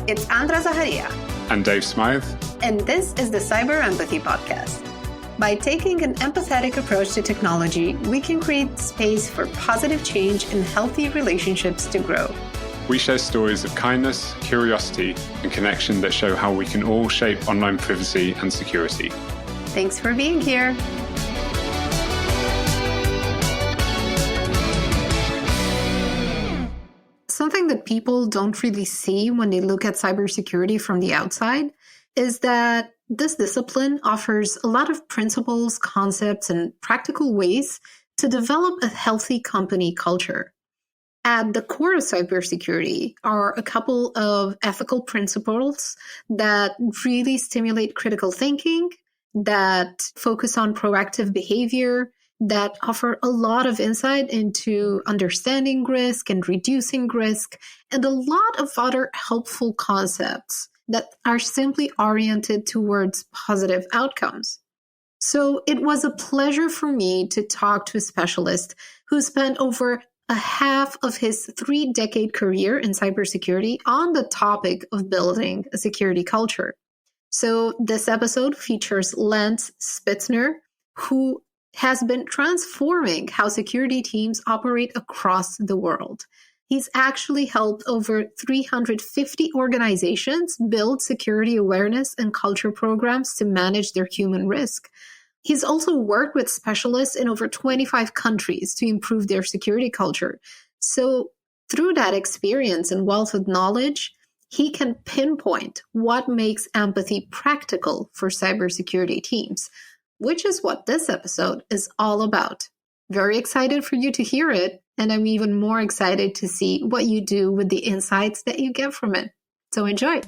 It's Andra Zaharia. And Dave Smythe. And this is the Cyber Empathy Podcast. By taking an empathetic approach to technology, we can create space for positive change and healthy relationships to grow. We share stories of kindness, curiosity, and connection that show how we can all shape online privacy and security. Thanks for being here. Something that people don't really see when they look at cybersecurity from the outside is that this discipline offers a lot of principles, concepts, and practical ways to develop a healthy company culture. At the core of cybersecurity are a couple of ethical principles that really stimulate critical thinking, that focus on proactive behavior, that offer a lot of insight into understanding risk and reducing risk, and a lot of other helpful concepts that are simply oriented towards positive outcomes. So it was a pleasure for me to talk to a specialist who spent over a half of his 3-decade career in cybersecurity on the topic of building a security culture. So this episode features Lance Spitzner, who has been transforming how security teams operate across the world. He's actually helped over 350 organizations build security awareness and culture programs to manage their human risk. He's also worked with specialists in over 25 countries to improve their security culture. So through that experience and wealth of knowledge, he can pinpoint what makes empathy practical for cybersecurity teams, which is what this episode is all about. Very excited for you to hear it, and I'm even more excited to see what you do with the insights that you get from it. So enjoy.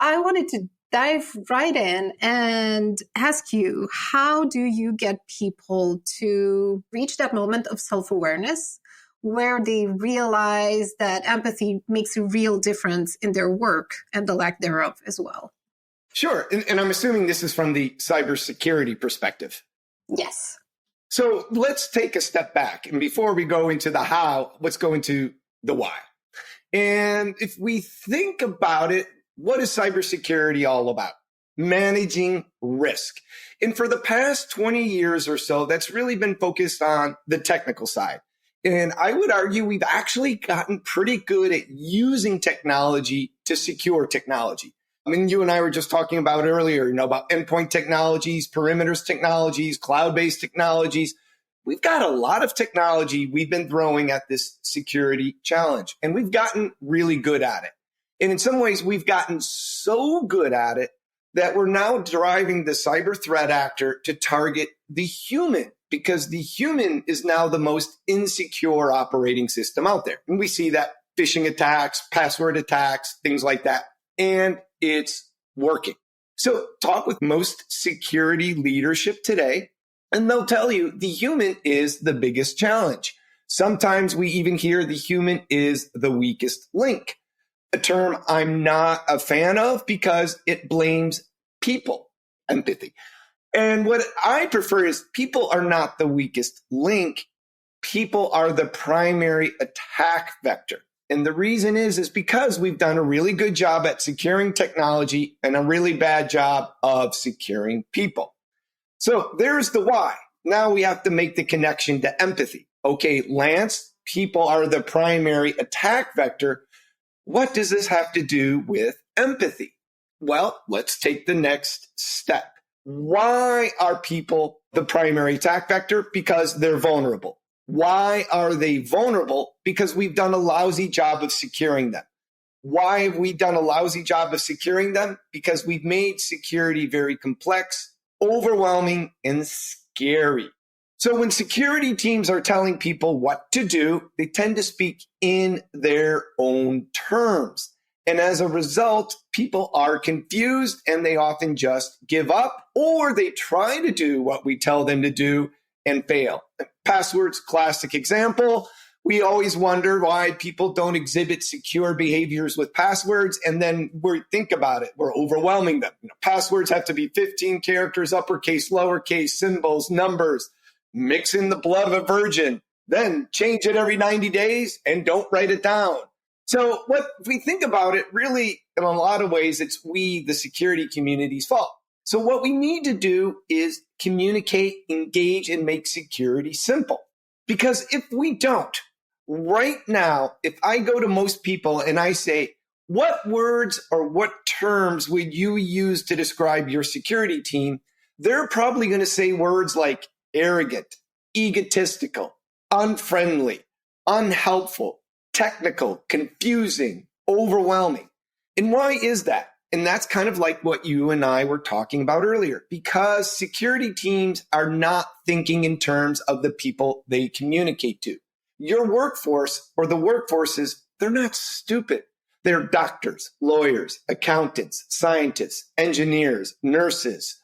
I wanted to dive right in and ask you, how do you get people to reach that moment of self-awareness where they realize that empathy makes a real difference in their work and the lack thereof as well? Sure. And I'm assuming this is from the cybersecurity perspective. Yes. So let's take a step back. And before we go into the how, let's go into the why. And if we think about it, what is cybersecurity all about? Managing risk. And for the past 20 years or so, that's really been focused on the technical side. And I would argue we've actually gotten pretty good at using technology to secure technology. I mean, you and I were just talking about earlier, about endpoint technologies, perimeters technologies, cloud-based technologies. We've got a lot of technology we've been throwing at this security challenge, and we've gotten really good at it. And in some ways, we've gotten so good at it that we're now driving the cyber threat actor to target the human, because the human is now the most insecure operating system out there. And we see that phishing attacks, password attacks, things like that. And it's working. So talk with most security leadership today, and they'll tell you the human is the biggest challenge. Sometimes we even hear the human is the weakest link, a term I'm not a fan of because it blames people, empathy. And what I prefer is people are not the weakest link. People are the primary attack vector. And the reason is because we've done a really good job at securing technology and a really bad job of securing people. So there's the why. Now we have to make the connection to empathy. Okay, Lance, people are the primary attack vector. What does this have to do with empathy? Well, let's take the next step. Why are people the primary attack vector? Because they're vulnerable. Why are they vulnerable? Because we've done a lousy job of securing them. Why have we done a lousy job of securing them? Because we've made security very complex, overwhelming, and scary. So when security teams are telling people what to do, they tend to speak in their own terms. And as a result, people are confused and they often just give up, or they try to do what we tell them to do and fail. Passwords, classic example. We always wonder why people don't exhibit secure behaviors with passwords. And then we think about it, we're overwhelming them. Passwords have to be 15 characters, uppercase, lowercase, symbols, numbers. mix in the blood of a virgin, then change it every 90 days and don't write it down. So if we think about it, really, in a lot of ways, it's we, the security community's fault. So what we need to do is communicate, engage, and make security simple. Because if we don't, right now, if I go to most people and I say, what words or what terms would you use to describe your security team? They're probably going to say words like arrogant, egotistical, unfriendly, unhelpful, technical, confusing, overwhelming. And why is that? And that's kind of like what you and I were talking about earlier, because security teams are not thinking in terms of the people they communicate to. Your workforce or the workforces, they're not stupid. They're doctors, lawyers, accountants, scientists, engineers, nurses,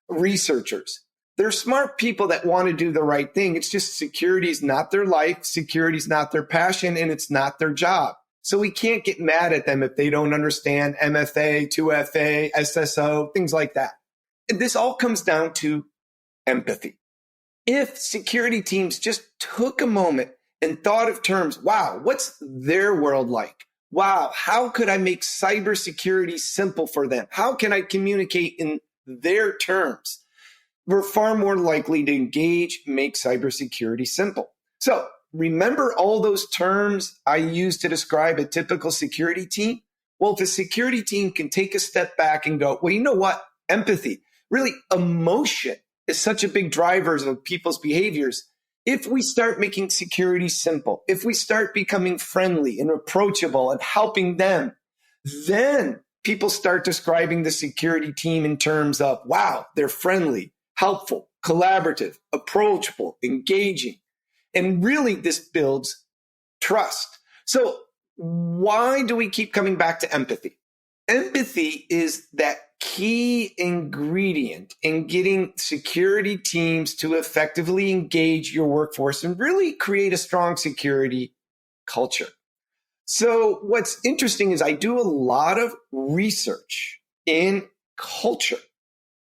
researchers. They're smart people that want to do the right thing. It's just security is not their life, security is not their passion, and it's not their job. So we can't get mad at them if they don't understand MFA, 2FA, SSO, things like that. And this all comes down to empathy. If security teams just took a moment and thought of terms, wow, what's their world like? Wow, how could I make cybersecurity simple for them? How can I communicate in their terms? We're far more likely to engage, make cybersecurity simple. So remember all those terms I use to describe a typical security team? Well, if a security team can take a step back and go, well, you know what? Empathy, really emotion is such a big driver of people's behaviors. If we start making security simple, if we start becoming friendly and approachable and helping them, then people start describing the security team in terms of, wow, they're friendly, helpful, collaborative, approachable, engaging. And really, this builds trust. So why do we keep coming back to empathy? Empathy is that key ingredient in getting security teams to effectively engage your workforce and really create a strong security culture. So what's interesting is I do a lot of research in culture.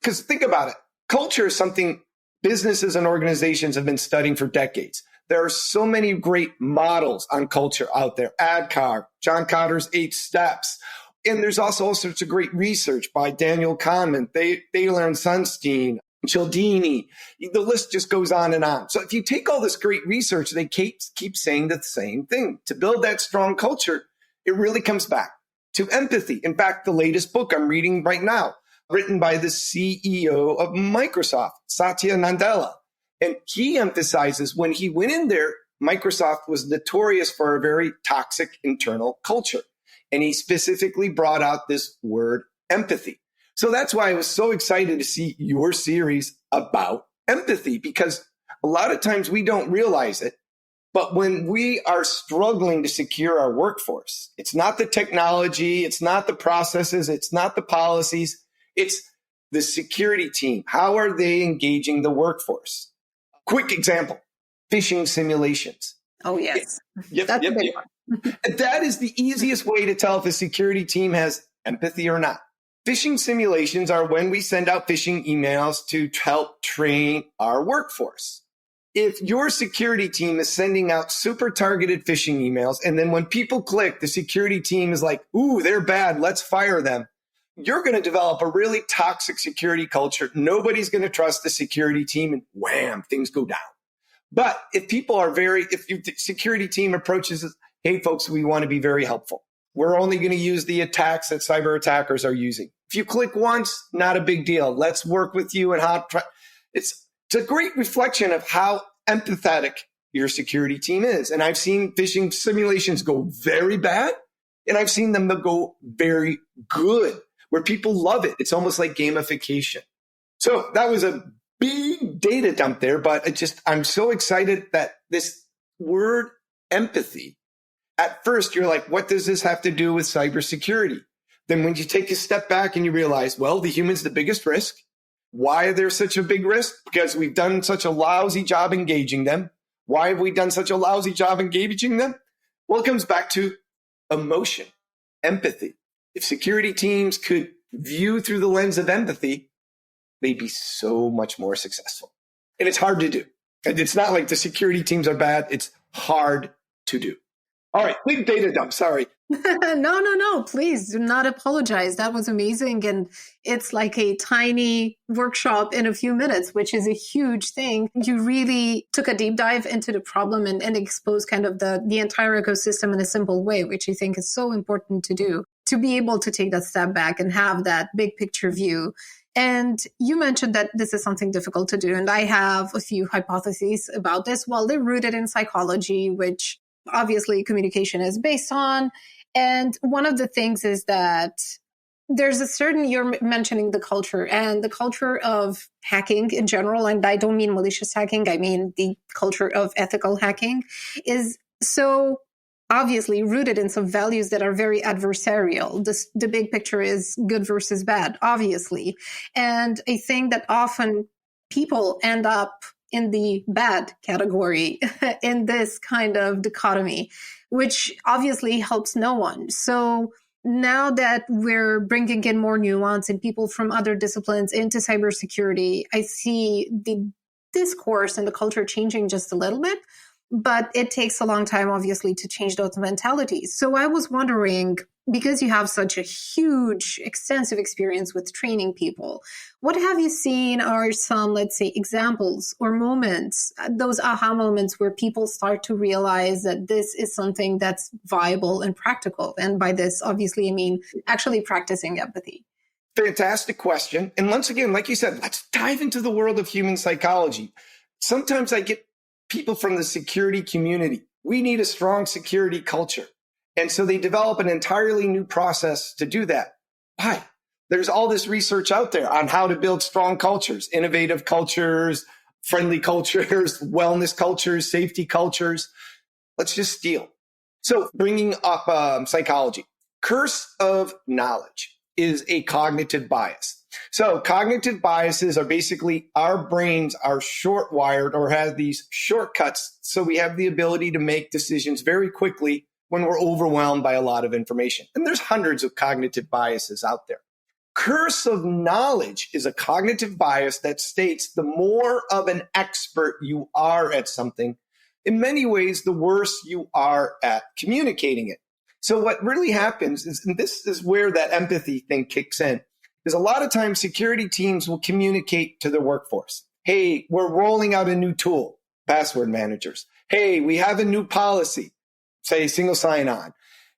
Because think about it. Culture is something businesses and organizations have been studying for decades. There are so many great models on culture out there. ADKAR, John Cotter's 8 Steps. And there's also all sorts of great research by Daniel Kahneman, Thaler and Sunstein, Cialdini. The list just goes on and on. So if you take all this great research, they keep saying the same thing. To build that strong culture, it really comes back to empathy. In fact, the latest book I'm reading right now, written by the CEO of Microsoft, Satya Nadella. And he emphasizes when he went in there, Microsoft was notorious for a very toxic internal culture. And he specifically brought out this word empathy. So that's why I was so excited to see your series about empathy, because a lot of times we don't realize it. But when we are struggling to secure our workforce, it's not the technology, it's not the processes, it's not the policies, it's the security team. How are they engaging the workforce? Quick example, phishing simulations. Oh, yes. Yep. A big one. That is the easiest way to tell if a security team has empathy or not. Phishing simulations are when we send out phishing emails to help train our workforce. If your security team is sending out super targeted phishing emails, and then when people click, the security team is like, ooh, they're bad, let's fire them. You're going to develop a really toxic security culture. Nobody's going to trust the security team, and wham, things go down. But if the security team approaches us, hey, folks, we want to be very helpful. We're only going to use the attacks that cyber attackers are using. If you click once, not a big deal. Let's work with you and it's a great reflection of how empathetic your security team is. And I've seen phishing simulations go very bad, and I've seen them go very good, where people love it. It's almost like gamification. So that was a big data dump there, but I'm so excited that this word empathy, at first you're like, what does this have to do with cybersecurity? Then when you take a step back and you realize, well, the human's the biggest risk. Why are there such a big risk? Because we've done such a lousy job engaging them. Why have we done such a lousy job engaging them? Well, it comes back to emotion, empathy. If security teams could view through the lens of empathy, they'd be so much more successful. And it's hard to do. And it's not like the security teams are bad. It's hard to do. All right, big data dump. Sorry. No. Please do not apologize. That was amazing. And it's like a tiny workshop in a few minutes, which is a huge thing. You really took a deep dive into the problem and exposed kind of the entire ecosystem in a simple way, which I think is so important to do, to be able to take that step back and have that big picture view. And you mentioned that this is something difficult to do. And I have a few hypotheses about this. Well, they're rooted in psychology, which obviously communication is based on. And one of the things is that there's a certain, you're mentioning the culture and the culture of hacking in general. And I don't mean malicious hacking. I mean the culture of ethical hacking is so obviously rooted in some values that are very adversarial. The big picture is good versus bad, obviously. And I think that often people end up in the bad category in this kind of dichotomy, which obviously helps no one. So now that we're bringing in more nuance and people from other disciplines into cybersecurity, I see the discourse and the culture changing just a little bit, but it takes a long time, obviously, to change those mentalities. So I was wondering, because you have such a huge, extensive experience with training people, what have you seen are some, let's say, examples or moments, those aha moments where people start to realize that this is something that's viable and practical? And by this, obviously, I mean actually practicing empathy. Fantastic question. And once again, like you said, let's dive into the world of human psychology. Sometimes I get people from the security community. We need a strong security culture. And so they develop an entirely new process to do that. Why? There's all this research out there on how to build strong cultures, innovative cultures, friendly cultures, wellness cultures, safety cultures. Let's just steal. So bringing up psychology, curse of knowledge is a cognitive bias. So cognitive biases are basically our brains are short wired or have these shortcuts. So we have the ability to make decisions very quickly when we're overwhelmed by a lot of information. And there's hundreds of cognitive biases out there. Curse of knowledge is a cognitive bias that states the more of an expert you are at something, in many ways, the worse you are at communicating it. So what really happens is, and this is where that empathy thing kicks in, is a lot of times security teams will communicate to their workforce. Hey, we're rolling out a new tool, password managers. Hey, we have a new policy, say single sign-on.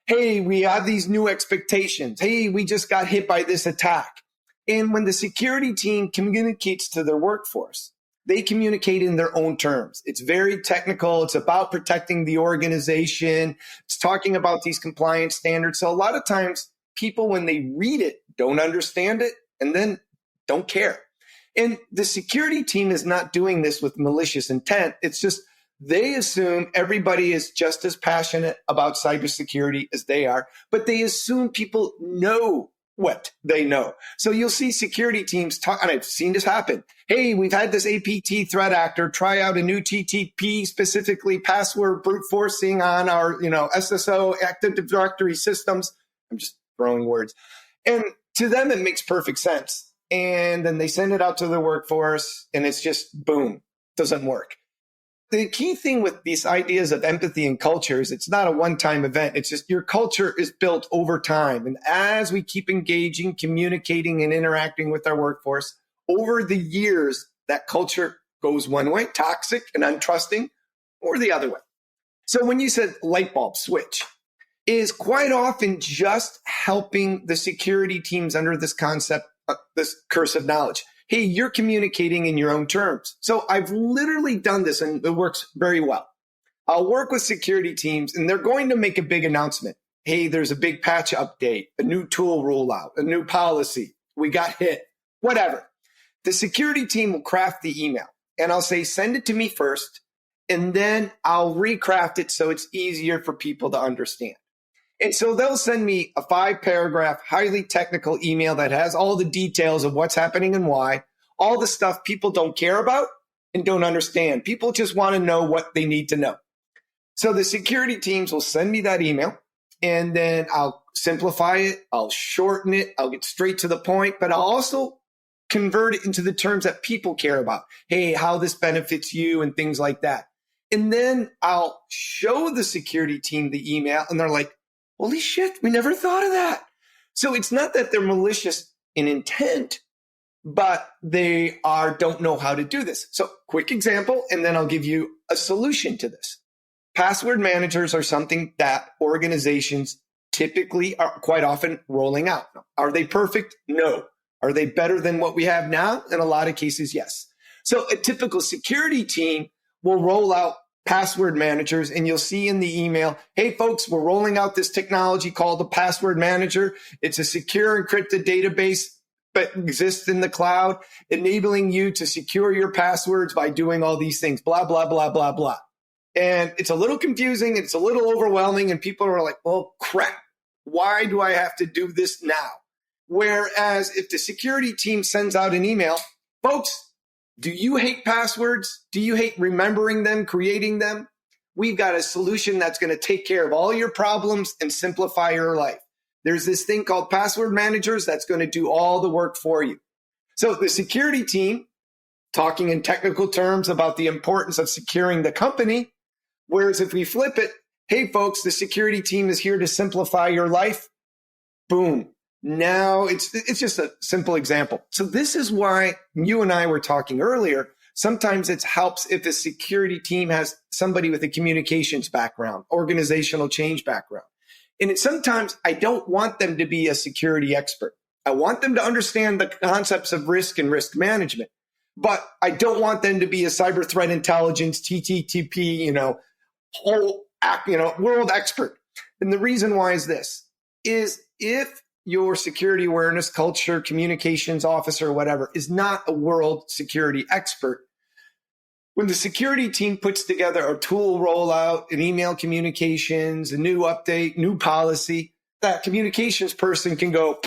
Hey, we have these new expectations. Hey, we just got hit by this attack. And when the security team communicates to their workforce, they communicate in their own terms. It's very technical. It's about protecting the organization. It's talking about these compliance standards. So a lot of times people, when they read it, don't understand it and then don't care. And the security team is not doing this with malicious intent. It's just they assume everybody is just as passionate about cybersecurity as they are, but they assume people know what they know. So you'll see security teams talk, and I've seen this happen. Hey, we've had this APT threat actor try out a new TTP, specifically password brute forcing on our, SSO Active Directory systems. I'm just throwing words. And to them, it makes perfect sense. And then they send it out to the workforce and it's just boom, doesn't work. The key thing with these ideas of empathy and culture is it's not a one-time event. It's just your culture is built over time. And as we keep engaging, communicating, and interacting with our workforce, over the years, that culture goes one way, toxic and untrusting, or the other way. So when you said light bulb switch, is quite often just helping the security teams under this concept, this curse of knowledge. Hey, you're communicating in your own terms. So I've literally done this and it works very well. I'll work with security teams and they're going to make a big announcement. Hey, there's a big patch update, a new tool rollout, a new policy. We got hit, whatever. The security team will craft the email and I'll say, send it to me first. And then I'll recraft it so it's easier for people to understand. And so they'll send me a 5-paragraph, highly technical email that has all the details of what's happening and why, all the stuff people don't care about and don't understand. People just want to know what they need to know. So the security teams will send me that email and then I'll simplify it. I'll shorten it. I'll get straight to the point, but I'll also convert it into the terms that people care about. Hey, how this benefits you and things like that. And then I'll show the security team the email and they're like, holy shit, we never thought of that. So it's not that they're malicious in intent, but they don't know how to do this. So quick example, and then I'll give you a solution to this. Password managers are something that organizations typically are quite often rolling out. Are they perfect? No. Are they better than what we have now? In a lot of cases, yes. So a typical security team will roll out password managers, and you'll see in the email, hey, folks, we're rolling out this technology called the password manager. It's a secure encrypted database but exists in the cloud, enabling you to secure your passwords by doing all these things, blah, blah, blah, blah, blah. And it's a little confusing. It's a little overwhelming. And people are like, well, crap, why do I have to do this now? Whereas if the security team sends out an email, folks, do you hate passwords? Do you hate remembering them, creating them? We've got a solution that's going to take care of all your problems and simplify your life. There's this thing called password managers that's going to do all the work for you. So the security team, talking in technical terms about the importance of securing the company, whereas if we flip it, hey, folks, the security team is here to simplify your life. Boom. Now it's just a simple example. So this is why you and I were talking earlier. Sometimes it helps if the security team has somebody with a communications background, organizational change background. And sometimes I don't want them to be a security expert. I want them to understand the concepts of risk and risk management, but I don't want them to be a cyber threat intelligence, TTTP, world expert. And the reason why is this, is if your security awareness, culture, communications officer, whatever, is not a world security expert, when the security team puts together a tool rollout, an email communications, a new update, new policy, that communications person can go,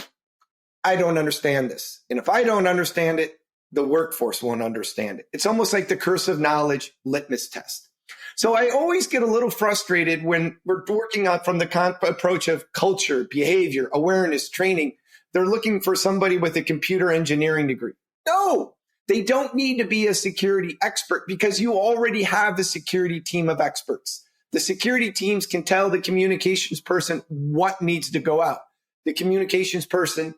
I don't understand this. And if I don't understand it, the workforce won't understand it. It's almost like the curse of knowledge litmus test. So I always get a little frustrated when we're working on from the approach of culture, behavior, awareness, training. They're looking for somebody with a computer engineering degree. No, they don't need to be a security expert because you already have a security team of experts. The security teams can tell the communications person what needs to go out. The communications person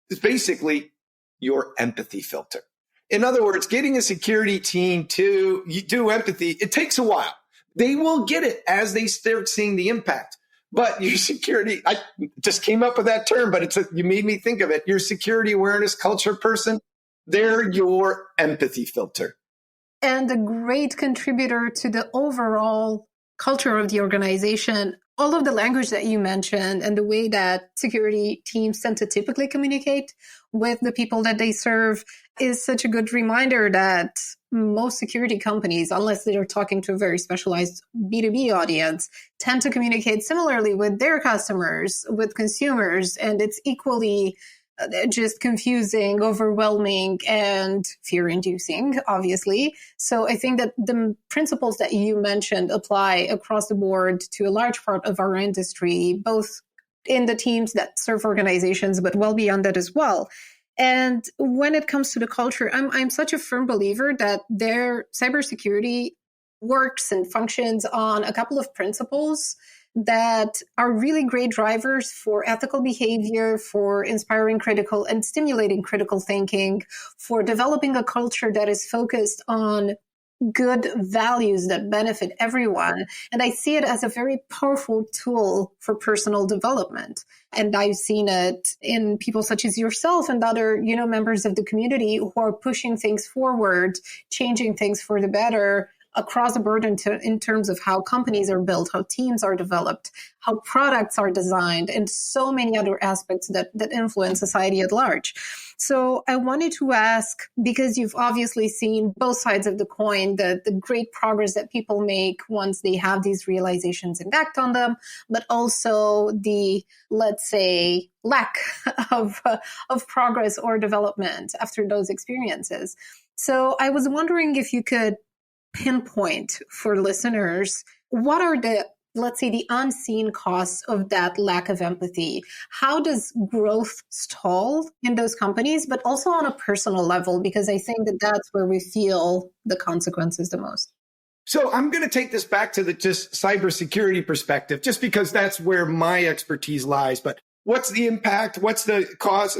is basically your empathy filter. In other words, getting a security team to do empathy, it takes a while. They will get it as they start seeing the impact. But your security, I just came up with that term, but you made me think of it. Your security awareness culture person, they're your empathy filter. And a great contributor to the overall culture of the organization. All of the language that you mentioned and the way that security teams tend to typically communicate with the people that they serve is such a good reminder that most security companies, unless they're talking to a very specialized B2B audience, tend to communicate similarly with their customers, with consumers, and it's equally just confusing, overwhelming, and fear-inducing, obviously. So I think that the principles that you mentioned apply across the board to a large part of our industry, both in the teams that serve organizations, but well beyond that as well. And when it comes to the culture, I'm such a firm believer that their cybersecurity works and functions on a couple of principles that are really great drivers for ethical behavior, for inspiring critical and stimulating critical thinking, for developing a culture that is focused on good values that benefit everyone. And I see it as a very powerful tool for personal development. And I've seen it in people such as yourself and other, members of the community who are pushing things forward, changing things for the better across the board in terms of how companies are built, how teams are developed, how products are designed, and so many other aspects that influence society at large. So I wanted to ask, because you've obviously seen both sides of the coin, the great progress that people make once they have these realizations and act on them, but also the, let's say, lack of progress or development after those experiences. So I was wondering if you could pinpoint for listeners, what are the let's say, the unseen costs of that lack of empathy? How does growth stall in those companies, but also on a personal level? Because I think that that's where we feel the consequences the most. So I'm going to take this back to the just cybersecurity perspective, just because that's where my expertise lies. But what's the impact? What's the cause?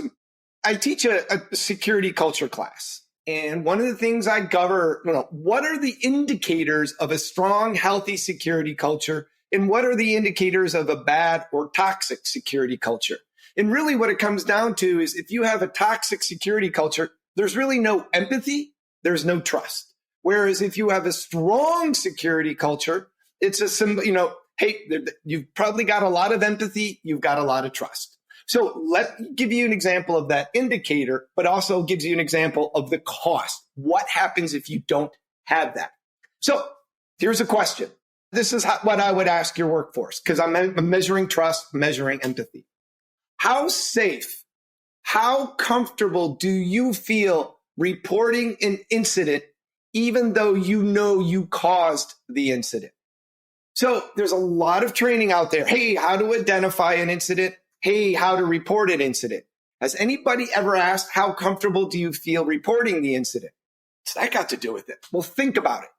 I teach a security culture class. And one of the things I cover, what are the indicators of a strong, healthy security culture? And what are the indicators of a bad or toxic security culture? And really what it comes down to is if you have a toxic security culture, there's really no empathy, there's no trust. Whereas if you have a strong security culture, it's a symbol, hey, you've probably got a lot of empathy, you've got a lot of trust. So let me give you an example of that indicator, but also gives you an example of the cost. What happens if you don't have that? So here's a question. This is what I would ask your workforce, because I'm measuring trust, measuring empathy. How safe, how comfortable do you feel reporting an incident, even though you know you caused the incident? So there's a lot of training out there. Hey, how to identify an incident? Hey, how to report an incident. Has anybody ever asked, how comfortable do you feel reporting the incident? What's that got to do with it? Well, think about it.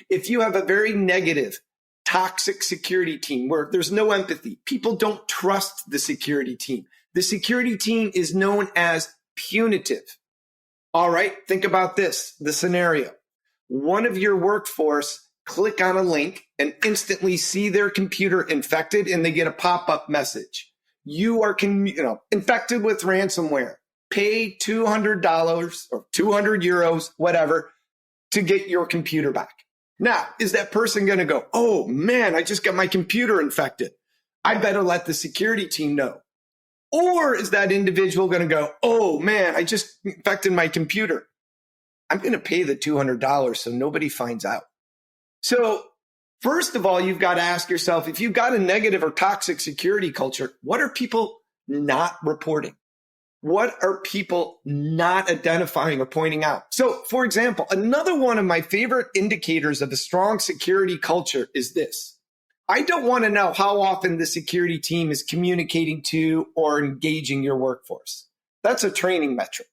If you have a very negative, toxic security team where there's no empathy, people don't trust the security team. The security team is known as punitive. All right, think about this, the scenario. One of your workforce click on a link and instantly see their computer infected and they get a pop-up message. You are infected with ransomware. Pay $200 or 200 euros, whatever, to get your computer back. Now, is that person going to go, oh man, I just got my computer infected. I better let the security team know. Or is that individual going to go, oh man, I just infected my computer. I'm going to pay the $200 so nobody finds out. So first of all, you've got to ask yourself, if you've got a negative or toxic security culture, what are people not reporting? What are people not identifying or pointing out? So, for example, another one of my favorite indicators of a strong security culture is this. I don't want to know how often the security team is communicating to or engaging your workforce. That's a training metric.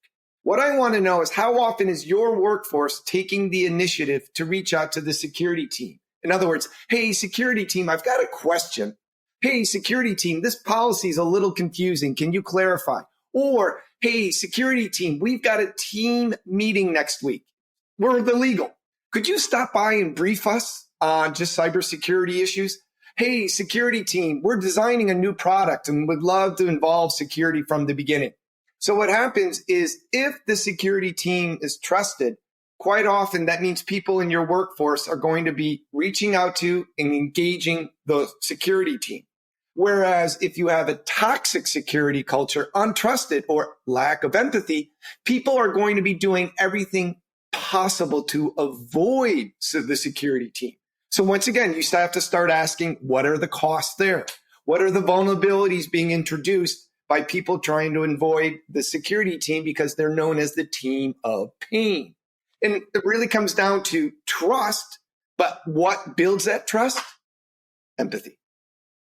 What I want to know is how often is your workforce taking the initiative to reach out to the security team? In other words, hey, security team, I've got a question. Hey, security team, this policy is a little confusing. Can you clarify? Or, hey, security team, we've got a team meeting next week. We're the legal. Could you stop by and brief us on just cybersecurity issues? Hey, security team, we're designing a new product and would love to involve security from the beginning. So what happens is if the security team is trusted, quite often that means people in your workforce are going to be reaching out to and engaging the security team. Whereas if you have a toxic security culture, untrusted or lack of empathy, people are going to be doing everything possible to avoid the security team. So once again, you have to start asking, what are the costs there? What are the vulnerabilities being introduced by people trying to avoid the security team because they're known as the team of pain? And it really comes down to trust, but what builds that trust? Empathy.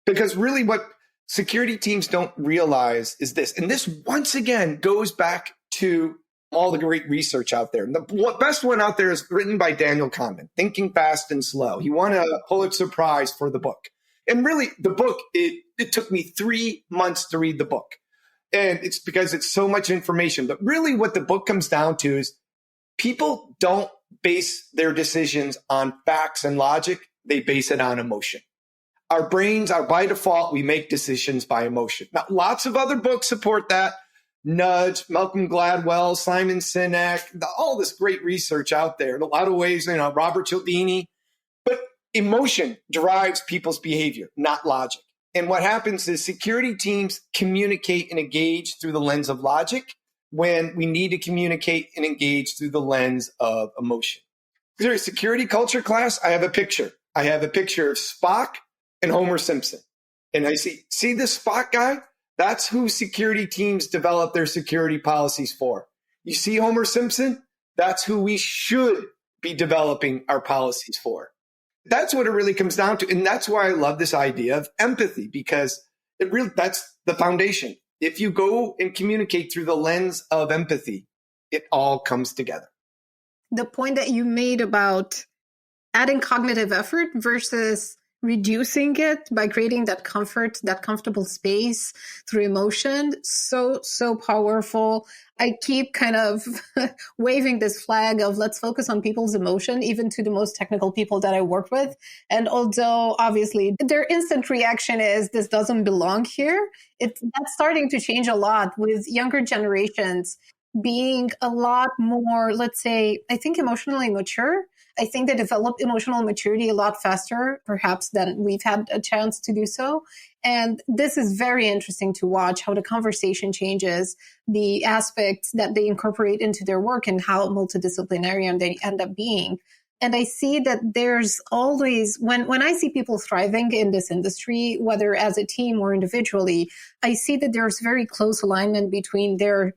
Because really what security teams don't realize is this, and this once again goes back to all the great research out there. And the best one out there is written by Daniel Kahneman, Thinking Fast and Slow. He won a Pulitzer Prize for the book. And really the book, it took me 3 months to read the book. And it's because it's so much information. But really what the book comes down to is people don't base their decisions on facts and logic. They base it on emotion. Our brains are by default, we make decisions by emotion. Now, lots of other books support that. Nudge, Malcolm Gladwell, Simon Sinek, all this great research out there. In a lot of ways, Robert Cialdini. But emotion drives people's behavior, not logic. And what happens is security teams communicate and engage through the lens of logic when we need to communicate and engage through the lens of emotion. For a security culture class, I have a picture. I have a picture of Spock and Homer Simpson. And I see this Spock guy? That's who security teams develop their security policies for. You see Homer Simpson? That's who we should be developing our policies for. That's what it really comes down to. And that's why I love this idea of empathy, because that's the foundation. If you go and communicate through the lens of empathy, it all comes together. The point that you made about adding cognitive effort versus reducing it by creating that comfort, that comfortable space through emotion, so powerful. I keep kind of waving this flag of let's focus on people's emotion, even to the most technical people that I work with. And although obviously their instant reaction is this doesn't belong here, that's starting to change a lot with younger generations being a lot more, let's say, I think emotionally mature. I think they develop emotional maturity a lot faster, perhaps, than we've had a chance to do so. And this is very interesting to watch how the conversation changes, the aspects that they incorporate into their work and how multidisciplinary they end up being. And I see that there's always, when I see people thriving in this industry, whether as a team or individually, I see that there's very close alignment between their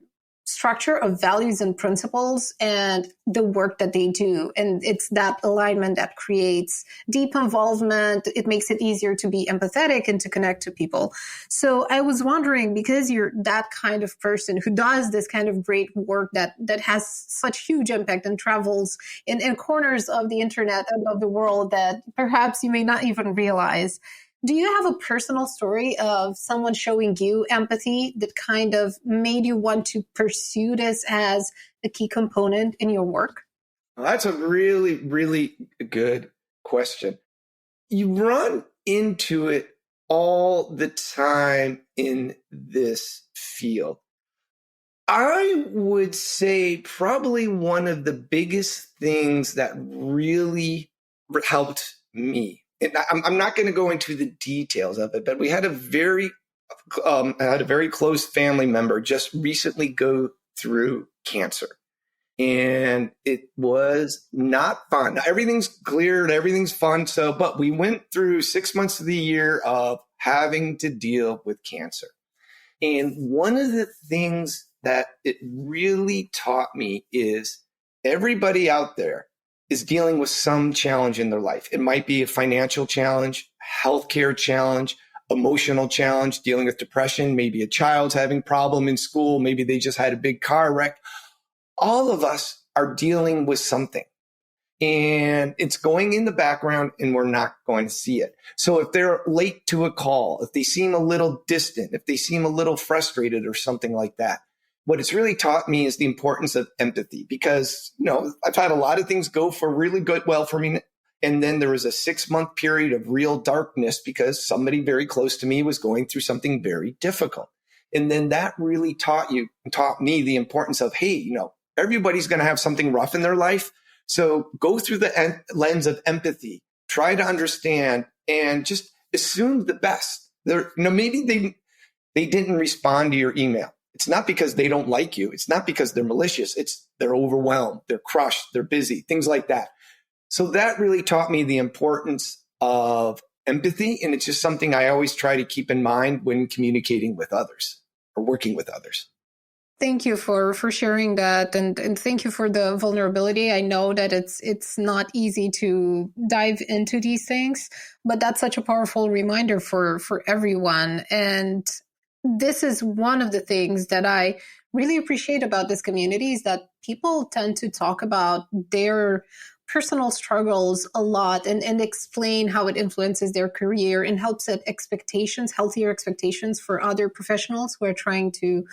structure of values and principles and the work that they do. And it's that alignment that creates deep involvement. It makes it easier to be empathetic and to connect to people. So I was wondering, because you're that kind of person who does this kind of great work that has such huge impact and travels in corners of the internet and of the world that perhaps you may not even realize, do you have a personal story of someone showing you empathy that kind of made you want to pursue this as a key component in your work? Well, that's a really, really good question. You run into it all the time in this field. I would say probably one of the biggest things that really helped me, and I'm not going to go into the details of it, but we had a very close family member just recently go through cancer. And it was not fun. Everything's cleared, everything's fun. But we went through 6 months of the year of having to deal with cancer. And one of the things that it really taught me is everybody out there is dealing with some challenge in their life. It might be a financial challenge, healthcare challenge, emotional challenge, dealing with depression, maybe a child's having a problem in school, maybe they just had a big car wreck. All of us are dealing with something, and it's going in the background and we're not going to see it. So if they're late to a call, if they seem a little distant, if they seem a little frustrated or something like that, what it's really taught me is the importance of empathy, because, I've had a lot of things go well for me. And then there was a 6-month period of real darkness because somebody very close to me was going through something very difficult. And then that really taught me the importance of, hey, everybody's going to have something rough in their life. So go through the lens of empathy, try to understand, and just assume the best. Maybe they didn't respond to your email. It's not because they don't like you. It's not because they're malicious. They're overwhelmed, they're crushed, they're busy, things like that. So that really taught me the importance of empathy. And it's just something I always try to keep in mind when communicating with others or working with others. Thank you for sharing that, and thank you for the vulnerability. I know that it's not easy to dive into these things, but that's such a powerful reminder for everyone. And this is one of the things that I really appreciate about this community, is that people tend to talk about their personal struggles a lot and explain how it influences their career and helps set healthier expectations for other professionals who are trying to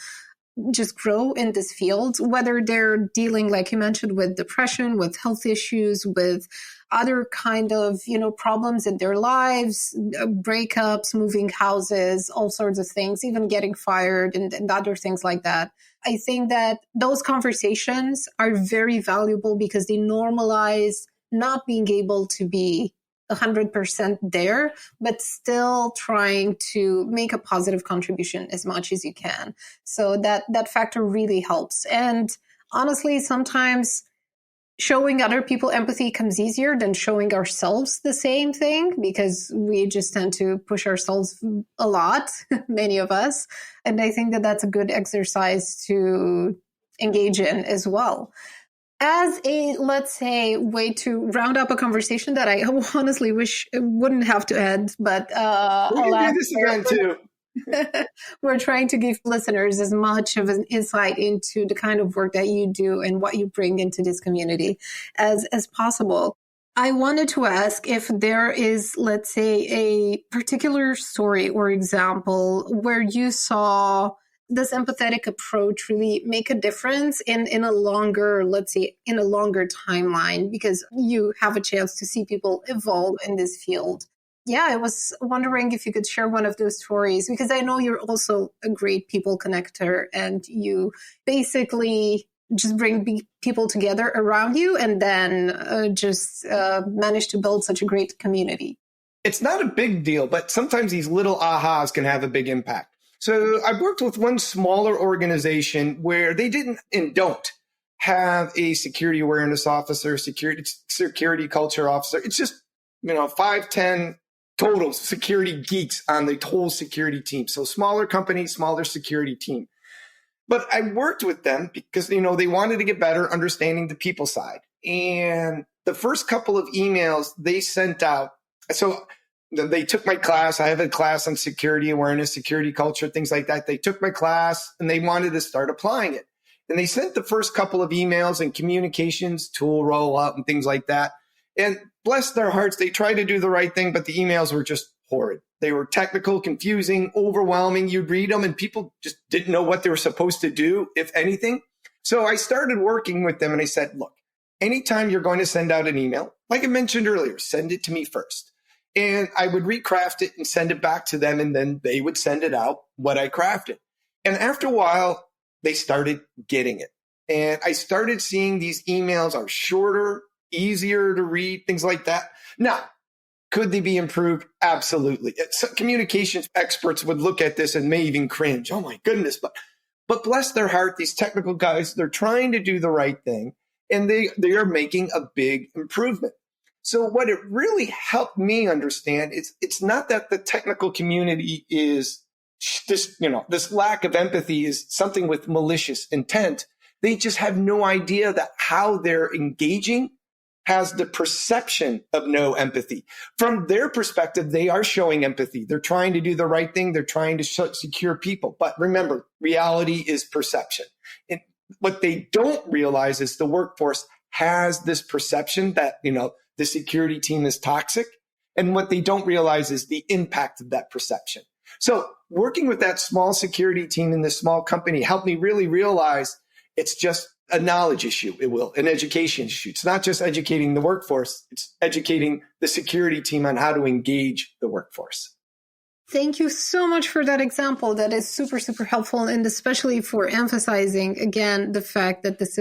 just grow in this field, whether they're dealing, like you mentioned, with depression, with health issues, with other kind of, problems in their lives, breakups, moving houses, all sorts of things, even getting fired and other things like that. I think that those conversations are very valuable because they normalize not being able to be 100% there, but still trying to make a positive contribution as much as you can. So that factor really helps. And honestly, sometimes showing other people empathy comes easier than showing ourselves the same thing, because we just tend to push ourselves a lot, many of us. And I think that that's a good exercise to engage in as well. As a, let's say, way to round up a conversation that I honestly wish it wouldn't have to end, but We can do this again too. we're trying to give listeners as much of an insight into the kind of work that you do and what you bring into this community as possible. I wanted to ask if there is, let's say, a particular story or example where you saw this empathetic approach really make a difference in a longer, let's say, in a longer timeline, because you have a chance to see people evolve in this field. Yeah, I was wondering if you could share one of those stories, because I know you're also a great people connector and you basically just bring people together around you and then just manage to build such a great community. It's not a big deal, but sometimes these little ahas can have a big impact. So I've worked with one smaller organization where they didn't and don't have a security awareness officer, security culture officer. It's just, 5, 10 total security geeks on the whole security team. So smaller company, smaller security team. But I worked with them because, they wanted to get better understanding the people side. And the first couple of emails they sent out, so they took my class. I have a class on security awareness, security culture, things like that. They took my class and they wanted to start applying it. And they sent the first couple of emails and communications tool rollout and things like that. And bless their hearts, they tried to do the right thing, but the emails were just horrid. They were technical, confusing, overwhelming. You'd read them and people just didn't know what they were supposed to do, if anything. So I started working with them and I said, look, anytime you're going to send out an email, like I mentioned earlier, send it to me first. And I would recraft it and send it back to them. And then they would send it out what I crafted. And after a while, they started getting it. And I started seeing these emails are shorter, easier to read, things like that. Now, could they be improved? Absolutely. Communications experts would look at this and may even cringe. Oh my goodness. But bless their heart, these technical guys, they're trying to do the right thing and they are making a big improvement. So what it really helped me understand is it's not that the technical community is this lack of empathy is something with malicious intent. They just have no idea that how they're engaging has the perception of no empathy. From their perspective, they are showing empathy. They're trying to do the right thing. They're trying to secure people. But remember, reality is perception. And what they don't realize is the workforce has this perception that, the security team is toxic. And what they don't realize is the impact of that perception. So working with that small security team in this small company helped me really realize it's just a knowledge issue, an education issue. It's not just educating the workforce, it's educating the security team on how to engage the workforce. Thank you so much for that example. That is super, super helpful. And especially for emphasizing, again, the fact that this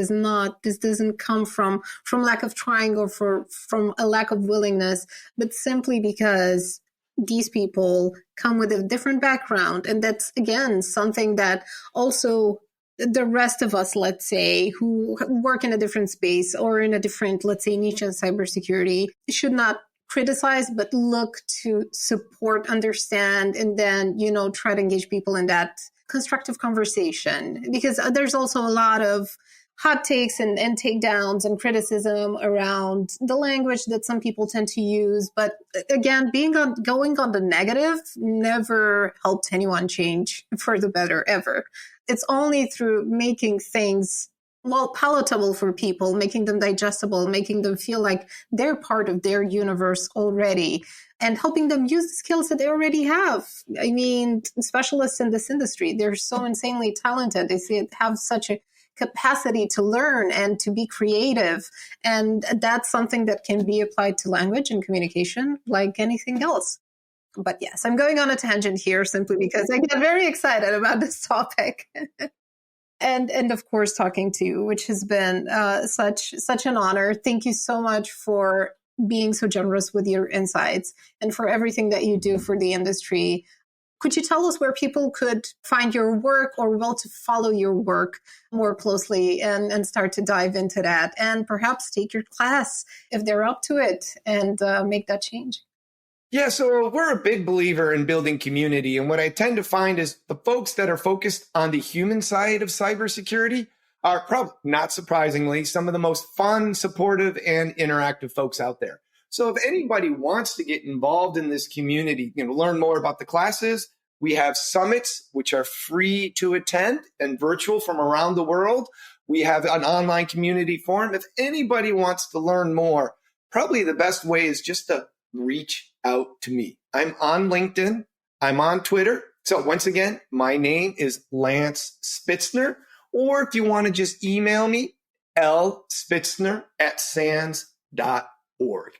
doesn't come from lack of trying or from a lack of willingness, but simply because these people come with a different background. And that's, again, something that also the rest of us, let's say, who work in a different space or in a different, let's say, niche in cybersecurity, should not criticize, but look to support, understand, and then, try to engage people in that constructive conversation. Because there's also a lot of hot takes and takedowns and criticism around the language that some people tend to use. But again, going on the negative never helped anyone change for the better ever. It's only through making things palatable for people, making them digestible, making them feel like they're part of their universe already, and helping them use the skills that they already have. I mean, specialists in this industry, they're so insanely talented. They have such a capacity to learn and to be creative. And that's something that can be applied to language and communication like anything else. But yes, I'm going on a tangent here simply because I get very excited about this topic. And of course, talking to you, which has been such an honor. Thank you so much for being so generous with your insights and for everything that you do for the industry. Could you tell us where people could find your work or to follow your work more closely and start to dive into that and perhaps take your class if they're up to it and make that change? Yeah, so we're a big believer in building community. And what I tend to find is the folks that are focused on the human side of cybersecurity are probably, not surprisingly, some of the most fun, supportive, and interactive folks out there. So if anybody wants to get involved in this community, learn more about the classes, we have summits, which are free to attend and virtual from around the world. We have an online community forum. If anybody wants to learn more, probably the best way is just to reach out to me. I'm on LinkedIn. I'm on Twitter. So once again, my name is Lance Spitzner. Or if you want to just email me, lspitzner@sans.org.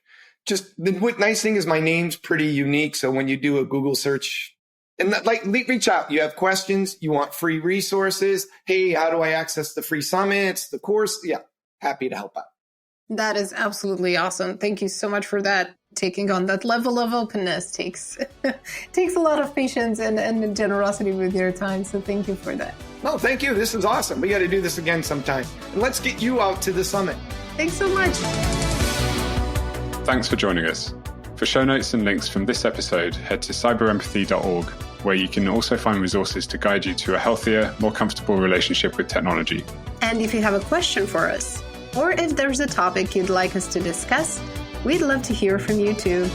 Just the nice thing is my name's pretty unique. So when you do a Google search, and reach out. You have questions. You want free resources. Hey, how do I access the free summits, the course? Yeah, happy to help out. That is absolutely awesome. Thank you so much for that. Taking on that level of openness takes a lot of patience and generosity with your time. So thank you for that. No, thank you. This is awesome. We got to do this again sometime. And let's get you out to the summit. Thanks so much. Thanks for joining us. For show notes and links from this episode, head to cyberempathy.org, where you can also find resources to guide you to a healthier, more comfortable relationship with technology. And if you have a question for us, or if there's a topic you'd like us to discuss, we'd love to hear from you too.